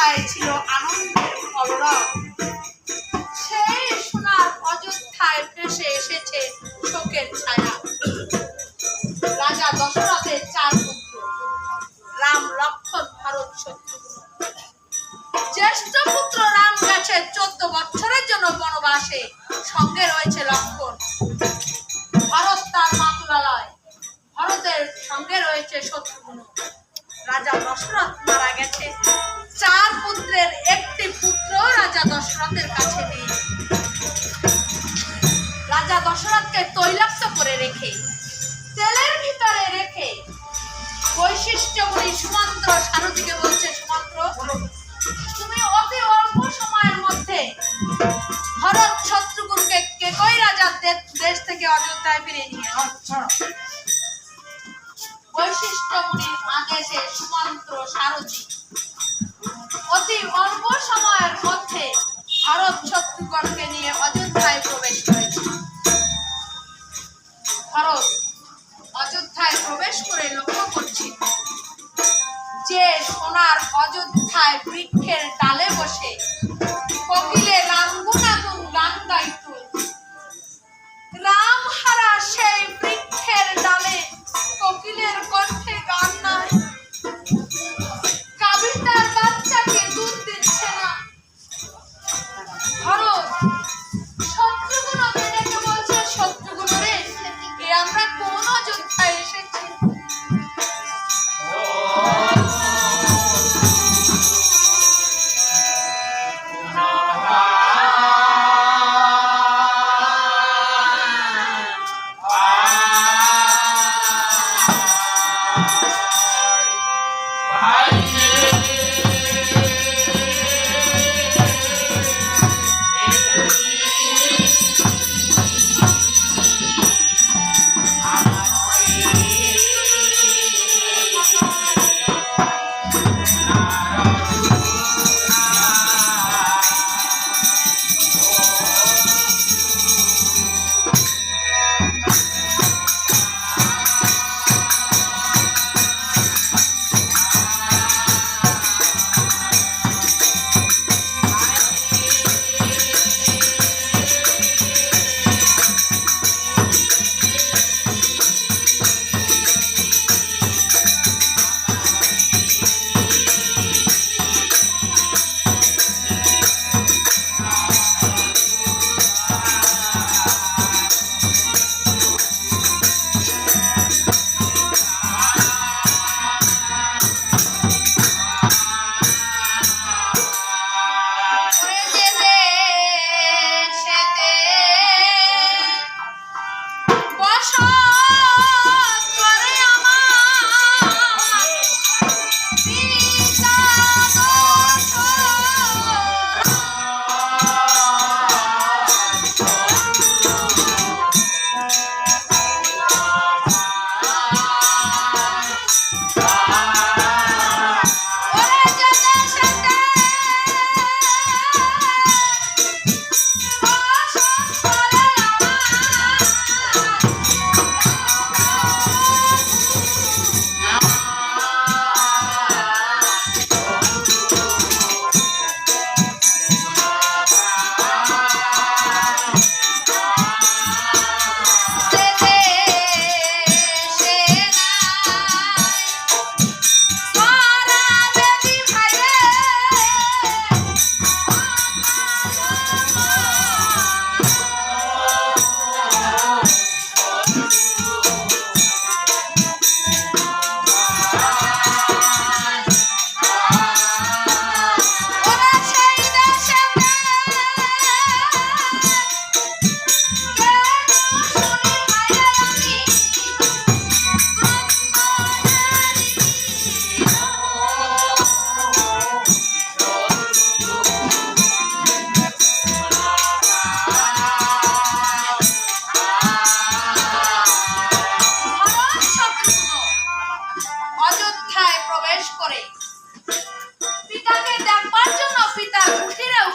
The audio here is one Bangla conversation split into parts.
অযোধ্যায় ছিল আনন্দের কলরব। সেই সোনার অযোধ্যায় ভেসে এসেছে শোকের ছায়া। রাজা দশরথের 4 পুত্র রাম, লক্ষ্মণ, ভরত, শত্রুঘ্ন। জ্যেষ্ঠ পুত্র রাম গেছে 14 বছরের জন্য বনবাসে, সঙ্গে রয়েছে লক্ষ্মণ। ভরত তার মাতুলালয়, ভরতের সঙ্গে রয়েছে শত্রুঘ্ন। রাজা দশরথ মারা গেছে, 4 পুত্রের একটি পুত্র রাজা দশরথের কাছে নেই। রাজা দশরথকে তৈলাক্ত করে রেখে, তেলের ভিতরে রেখে বৈশিষ্ট্যগুলি সুমন্ত্র সারথীকে বলছে, সুমন্ত্র তুমি অতি অল্প সময়ের মধ্যে ভরত শত্রুঘ্নকে কেকই রাজার দেশ থেকে অযোধ্যায় ফিরে নিয়ে আসো। বৈশিষ্ট্যগুলির আদেশে সুমন্ত্র সারথী অতি অল্প সময়ের মধ্যে ভরত শত্রুঘ্নকে নিয়ে অযোধ্যায় প্রবেশ করেছে। ভরত অযোধ্যায় প্রবেশ করে লক্ষ্য করছে যে সোনার অযোধ্যায় বৃক্ষের ডালে বসে কোকিলের আনগুনাগুন গান গাইত। রাম হারা সেই বৃক্ষের ডালে কোকিলের কণ্ঠে গান নাই। গাভী তার বাচ্চাকে দুধ দিচ্ছে না। ভরত শত্রুঘ্নকে ডেকে বলছে, শত্রুঘ্ন রে, আমরা কোন অযোধ্যায় এসেছি?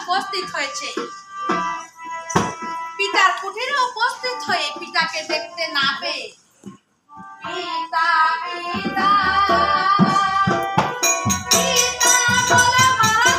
উপস্থিত হয়েছে। পিতার কুঠিরে উপস্থিত হয়ে পিতাকে দেখতে না পেয়ে পিতা পিতা পিতা বলে মারা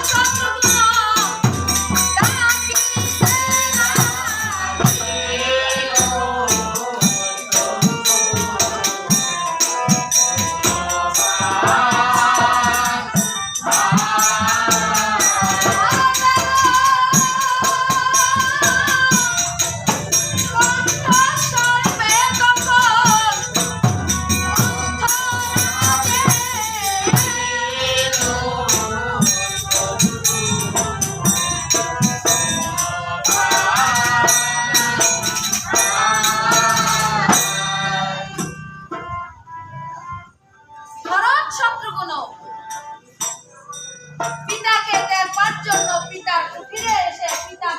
পিতাকে দেখবার জন্য পিতার কুঠিরে এসে পিতা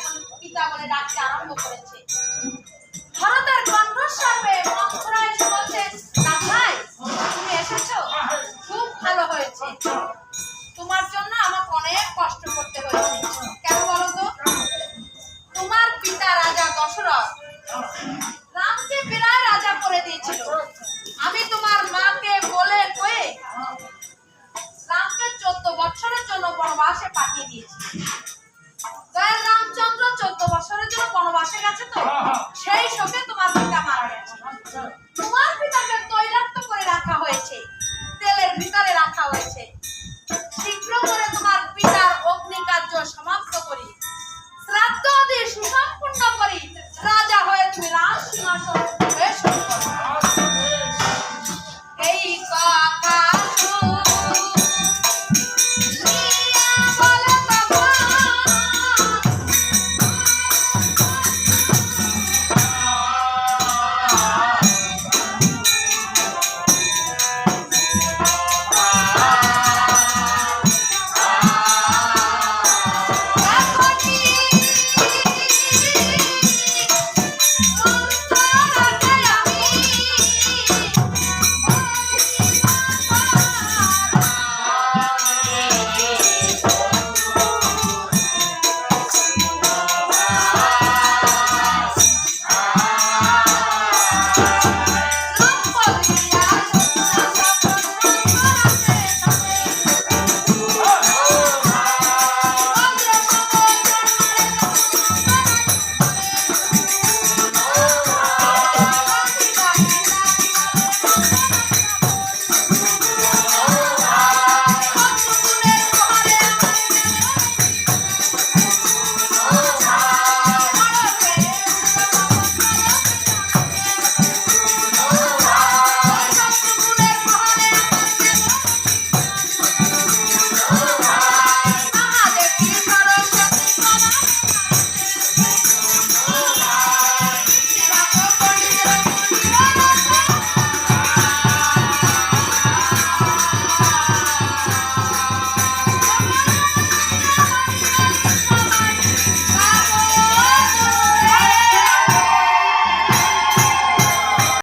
পিতা বলে ডাকতে আরম্ভ করেছে। ভরতের কণ্ঠস্বর পেয়ে মন্থরা এসে বলছে, ভাই তুমি এসেছো, খুব ভালো হয়েছে। তোমার জন্য আমাকে অনেক কষ্ট করতে হয়েছে। কেন বলো তো? তোমার পিতা রাজা দশরথ রামকে বিরাট রাজা করে দিয়েছিল। আমি তোমার মাকে বলে কয়ে রামকে 14 বছরের জন্য বনবাসে পাঠিয়ে দিয়েছি। দয়াল রামচন্দ্র 14 বছরের জন্য বনবাসে গেছে, তো সেই শোকে তোমার পিতা মারা গেছে।